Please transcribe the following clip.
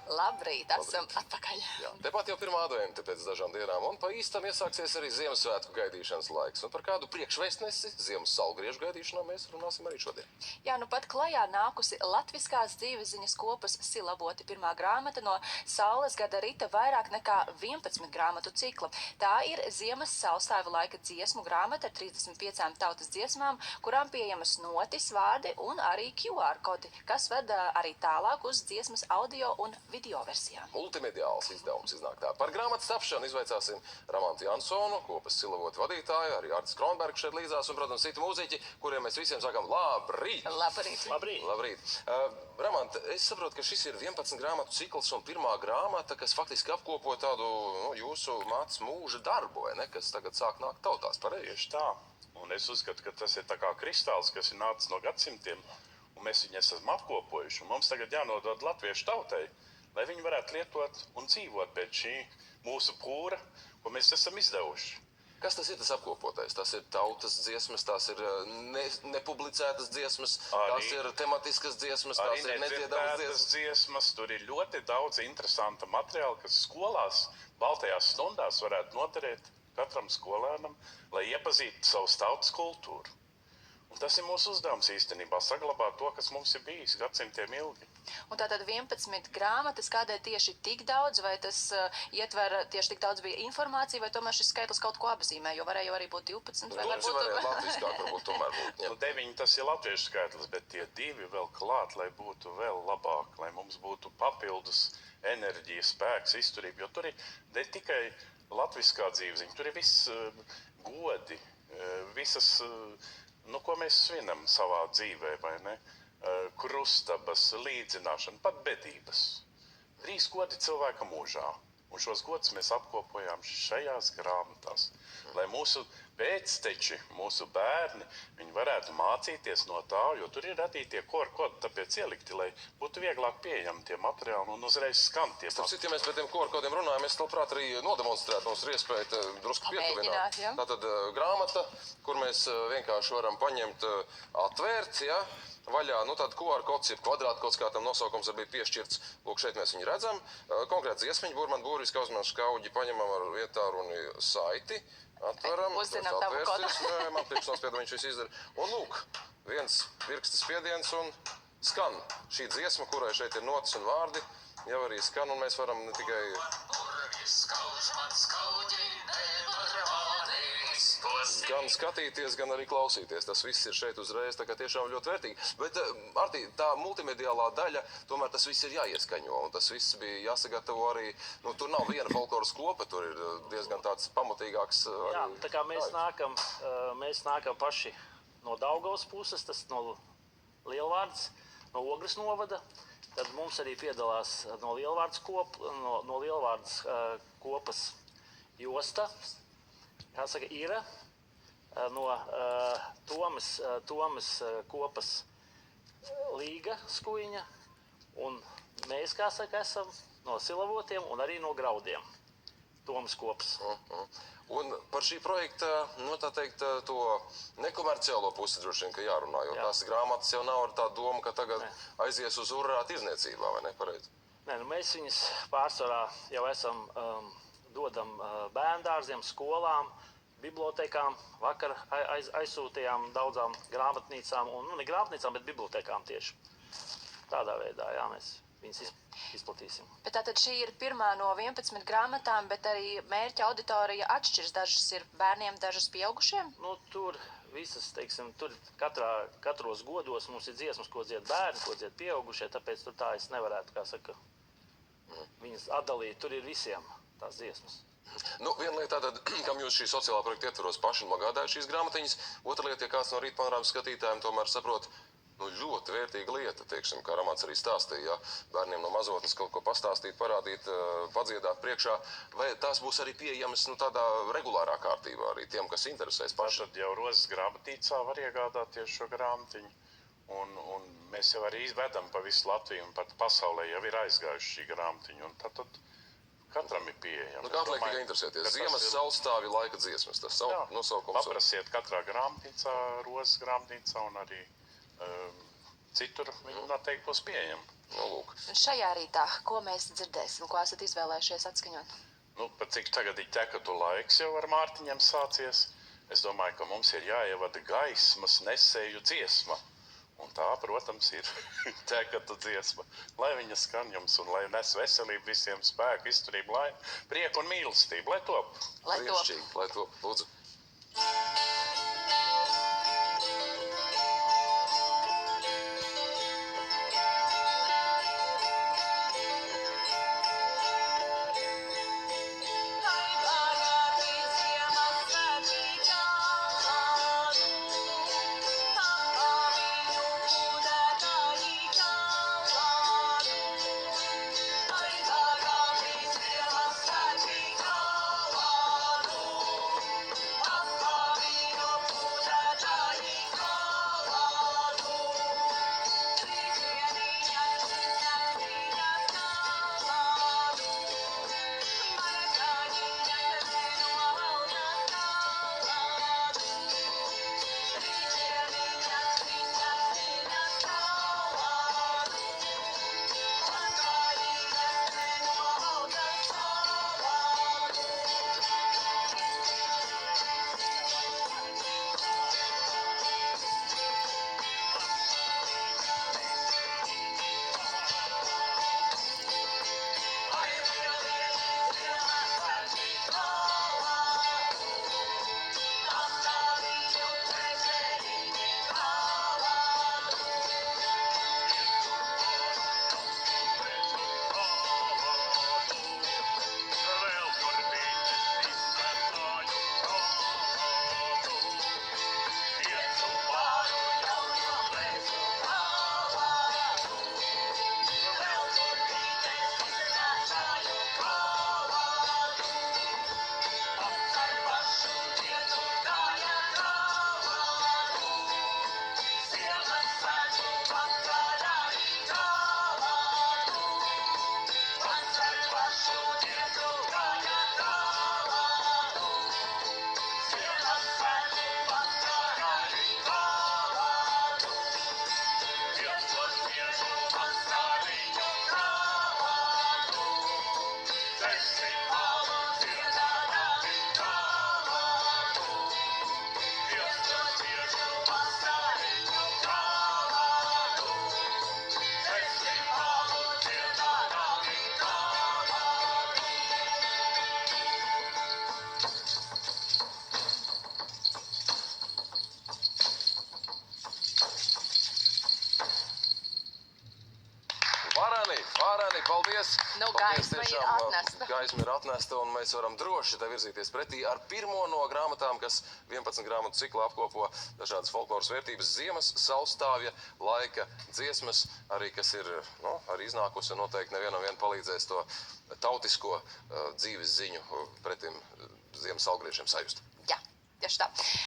Labrīt, esam atpakaļ. Jā, tepat jau pirmā adventa pēc dažām dienām, un pa īstam iesāksies arī Ziemassvētku gaidīšanas laiks. Un par kādu priekšvēstnesi Ziemas saulgriežu gaidīšanā mēs runāsim arī šodien. Jā, nu pat klajā nākusi latviskās dzīvesziņas kopas Silaboti pirmā grāmata no Saules gada rita vairāk nekā 11 grāmatu cikla. Tā ir Ziemas saulstāva laika dziesmu grāmata ar 35 tautas dziesmām, kurām pieejamas notis, vārdi un arī QR kodi, kas ved arī tālāk uz dziesmas audio un video versijām. Multimediāls izdevums iznāk tā. Par grāmatas tapšanu izvaicāsim Ramantu Jansonu, kopas Silavotu vadītāju, arī Artis Kronbergs šeit līdzās un, protams, citu mūziķi, kuriem mēs visiem sakām labrīt! Labrīt! Labrīt! Labrīt! Ramanta, es saprotu, ka šis ir 11 grāmatu cikls un pirmā grāmata, kas faktiski apkopo tādu jūsu mātes mūža darbu, vai ne, kas tagad sāk nākt tautās, pareizi? Tieši tā. Un es uzskatu, ka tas ir tā kā kristāls, kas ir nācis no gadsimtiem, un mēs viņu esam apkopojuši. Un mums tagad jānodod latviešu tautai, lai viņi varētu lietot un dzīvot pēc šī mūsu pūra, ko mēs esam izdevuši. Kas tas ir tas apkopotais? Tas ir tautas dziesmas, tās ir nepublicētas dziesmas, tās ir tematiskas dziesmas, tās ir nedziedāmas dziesmas. Tur ir ļoti daudz interesanta materiāla, kas skolās, baltajās stundās varētu noderēt katram skolēnam, lai iepazītu savas tautas kultūru. Un tas ir mūsu uzdevums īstenībā, saglabāt to, kas mums ir bijis gadsimtiem ilgi. Un tātad 11 grāmatas, kādēļ tieši tik daudz, vai tas ietver tieši tik daudz bija informācija, vai tomēr šis skaitlis kaut ko apzīmē, jo varēja arī būt 12, vai varbūt... varēja latviskāk varbūt tomēr būt. Nu, 9 tas ir latviešu skaitlis, bet tie 2 vēl klāt, lai būtu vēl labāk, lai mums būtu papildus enerģija, spēks, izturība, jo tur ir ne tikai latviskā dzīveziņa, tur ir viss godi, visas, ko mēs svinam savā dzīvē, vai ne? Krustabas, līdzināšana, pat bedības. 3 godi cilvēka mūžā. Un šos godus mēs apkopojām šajās grāmatās. Lai mūsu pēcteči, mūsu bērni, viņi varētu mācīties no tā, jo tur ir radītie QR kodi, tāpēc ielikti, lai būtu vieglāk pieejami tie materiāli un uzreiz skan tie Starp citu, ja mēs par tiem QR kodiem runājam, es labprāt arī nodemonstrētu, mums ir iespēja drusku pietuvināt. Ja? Tātad grāmata, kur mēs vienkārši varam paņemt, atvērt, ja? Vaļā, tāda QR kods, jeb kvadrātkods, kā tam nosaukums arī bija piešķirts. Lūk, šeit mēs viņu redzam. Konkrēti dziesmiņu burmani, būriski uzmanības skauģi, paņemam ar vietāruni saiti, atveram. Uzzinām tavu kodu. Man priekšnospieda viņš visu izdara. Un lūk, viens pirksta spiediens un skan šī dziesma, kurai šeit ir notis un vārdi, jau arī skan, un mēs varam ne tikai... Gan skatīties, gan arī klausīties. Tas viss ir šeit uzreiz, tā kā tiešām ļoti vērtīgi. Bet, Artī, tā multimediālā daļa, tomēr tas viss ir jāieskaņo, un tas viss bija jāsagatavo arī, tur nav viena folkloras kopa, tur ir diezgan tāds pamatīgāks... Jā, tā kā mēs nākam paši no Daugavas puses, tas no Lielvārdes, no Ogres novada, tad mums arī piedalās no Lielvārdes kopas Josta, jāsaka, Ira, no Tomas kopas Līga Skuiņa, un mēs, kā saka, esam no Silavotiem un arī no Graudiem, Tomas kopas. Un par šī projekta, tā teikt, to nekomerciālo pusi droši vien, ka jārunā, jo tās grāmatas jau nav ar tā domu, ka tagad aizies uz urrā tirdzniecībā, vai ne, pareizi? Nē, mēs viņas pārsvarā jau esam... dodam bērndārziem, skolām, bibliotekām. Vakar aizsūtījām daudzām grāmatnīcām, un ne grāmatnīcām, bet bibliotekām tieši. Tādā veidā, jā, mēs viņas izplatīsim. Bet tātad šī ir pirmā no 11 grāmatām, bet arī mērķa auditorija atšķiras. Dažas ir bērniem, dažas pieaugušiem? Tur visas, teiksim, tur katros godos mums ir dziesmas, ko dzied bērni, ko dzied pieaugušie, tāpēc tur tā es nevarētu, kā saka, viņas atdalīt. Tur ir visiem tās dziesmas. Viena lieta tātad, kam jūs šī sociālā projekta ietvaros paši nogādājat šīs grāmatiņas. Otra lieta, ja kāds no rītpanorāmas skatītājiem tomēr saprot, ļoti vērtīga lieta, teiksim, kā Ramāns arī stāstīja, bērniem no mazotnes kaut ko pastāstīt, parādīt, padziedāt priekšā, vai tās būs arī pieejamas tādā regulārā kārtībā arī tiem, kas interesēs paši? Tad jau Rozes grāmatīcā var iegādāties šo grāmatiņu, un mēs jau arī vedam pa visu Latviju, un pat pasaulē jau ir aizgājuši šī grāmatiņa, un tad katram ir pieejama. Kā atliek tikai interesēties? Ziemas saulstāvi laika dziesmas, tas nosaukums. Paprasiet katrā grāmatnīcā, Rozes grāmatnīcā un arī citur viņi noteikti būs pieejami. Nu, lūk. Un šajā rītā, ko mēs dzirdēsim, ko esat izvēlējušies atskaņot? Nu, par cik tagad ir tekatu laiks jau ar Mārtiņiem sācies, es domāju, ka mums ir jāievada gaismas nesēju dziesma. Un tā, protams, ir tekatu dziesma. Lai viņa skan jums un lai nes veselību visiem, spēku, izturību, prieku un mīlestību. Lai top! Lai top. Brīnišķīgi, lai top, lūdzu. Vareni, paldies! Nu, Paldies, gaisma ir tiešām, atnesta. Gaisma ir atnesta, un mēs varam droši te virzīties pretī ar pirmo no grāmatām, kas 11 grāmatu ciklā apkopo dažādas folkloras vērtības, ziemas, saulstāvja, laika dziesmas, arī kas ir, arī iznākusi, noteikti nevienam vien palīdzēs to tautisko dzīves ziņu pretim ziemas saulgriežiem sajust. Jā, tieši tā.